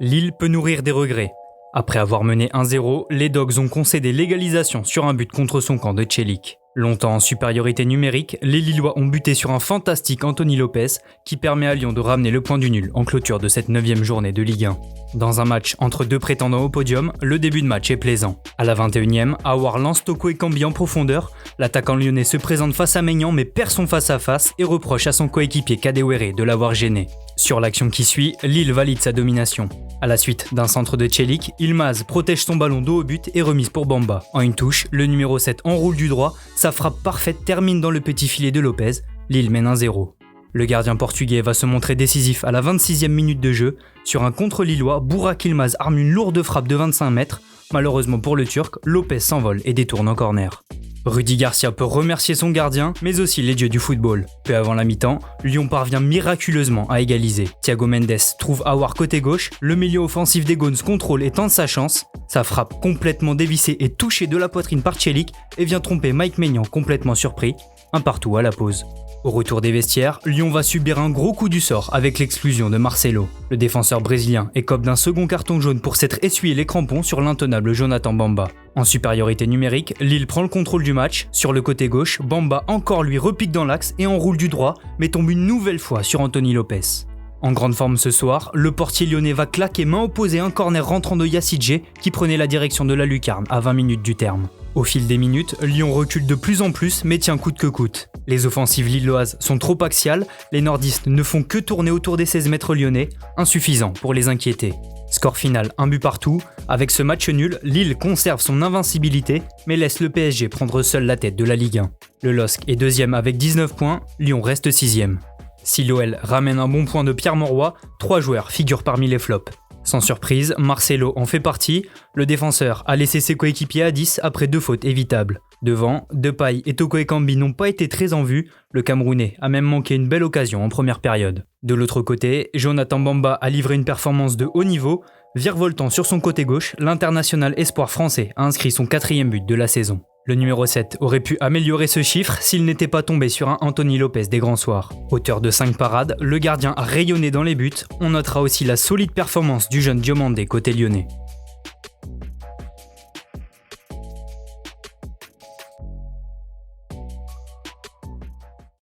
Lille peut nourrir des regrets. Après avoir mené 1-0, les Dogs ont concédé l'égalisation sur un but contre son camp de Celik. Longtemps en supériorité numérique, les Lillois ont buté sur un fantastique Anthony Lopez qui permet à Lyon de ramener le point du nul en clôture de cette 9e journée de Ligue 1. Dans un match entre deux prétendants au podium, le début de match est plaisant. À la 21e, Aouar lance Toko Ekambi en profondeur, l'attaquant lyonnais se présente face à Maignan mais perd son face-à-face et reproche à son coéquipier Kadewere de l'avoir gêné. Sur l'action qui suit, Lille valide sa domination. À la suite d'un centre de Celik, Yılmaz protège son ballon dos au but et remise pour Bamba. En une touche, le numéro 7 enroule du droit, sa frappe parfaite termine dans le petit filet de Lopez, Lille mène 1-0. Le gardien portugais va se montrer décisif à la 26e minute de jeu. Sur un contre lillois, Burak Yılmaz arme une lourde frappe de 25 mètres. Malheureusement pour le Turc, Lopez s'envole et détourne en corner. Rudy Garcia peut remercier son gardien, mais aussi les dieux du football. Peu avant la mi-temps, Lyon parvient miraculeusement à égaliser. Thiago Mendes trouve Aouar côté gauche, le milieu offensif des Gaunes contrôle et tente sa chance. Sa frappe complètement dévissée est touchée de la poitrine par Celik et vient tromper Mike Maignan complètement surpris. Un partout à la pause. Au retour des vestiaires, Lyon va subir un gros coup du sort avec l'exclusion de Marcelo. Le défenseur brésilien écope d'un second carton jaune pour s'être essuyé les crampons sur l'intenable Jonathan Bamba. En supériorité numérique, Lille prend le contrôle du match. Sur le côté gauche, Bamba encore lui repique dans l'axe et enroule du droit, mais tombe une nouvelle fois sur Anthony Lopez. En grande forme ce soir, le portier lyonnais va claquer main opposée un corner rentrant de Yacidje qui prenait la direction de la lucarne à 20 minutes du terme. Au fil des minutes, Lyon recule de plus en plus mais tient coûte que coûte. Les offensives lilloises sont trop axiales, les nordistes ne font que tourner autour des 16 mètres lyonnais, insuffisant pour les inquiéter. Score final, un but partout. Avec ce match nul, Lille conserve son invincibilité mais laisse le PSG prendre seul la tête de la Ligue 1. Le LOSC est deuxième avec 19 points, Lyon reste sixième. Si l'OL ramène un bon point de Pierre Mauroy, 3 joueurs figurent parmi les flops. Sans surprise, Marcelo en fait partie. Le défenseur a laissé ses coéquipiers à 10 après 2 fautes évitables. Devant, Depay et Toko Ekambi n'ont pas été très en vue. Le Camerounais a même manqué une belle occasion en première période. De l'autre côté, Jonathan Bamba a livré une performance de haut niveau. Virevoltant sur son côté gauche, l'international espoir français a inscrit son 4e but de la saison. Le numéro 7 aurait pu améliorer ce chiffre s'il n'était pas tombé sur un Anthony Lopez des grands soirs. Auteur de 5 parades, le gardien a rayonné dans les buts. On notera aussi la solide performance du jeune Diomandé côté lyonnais.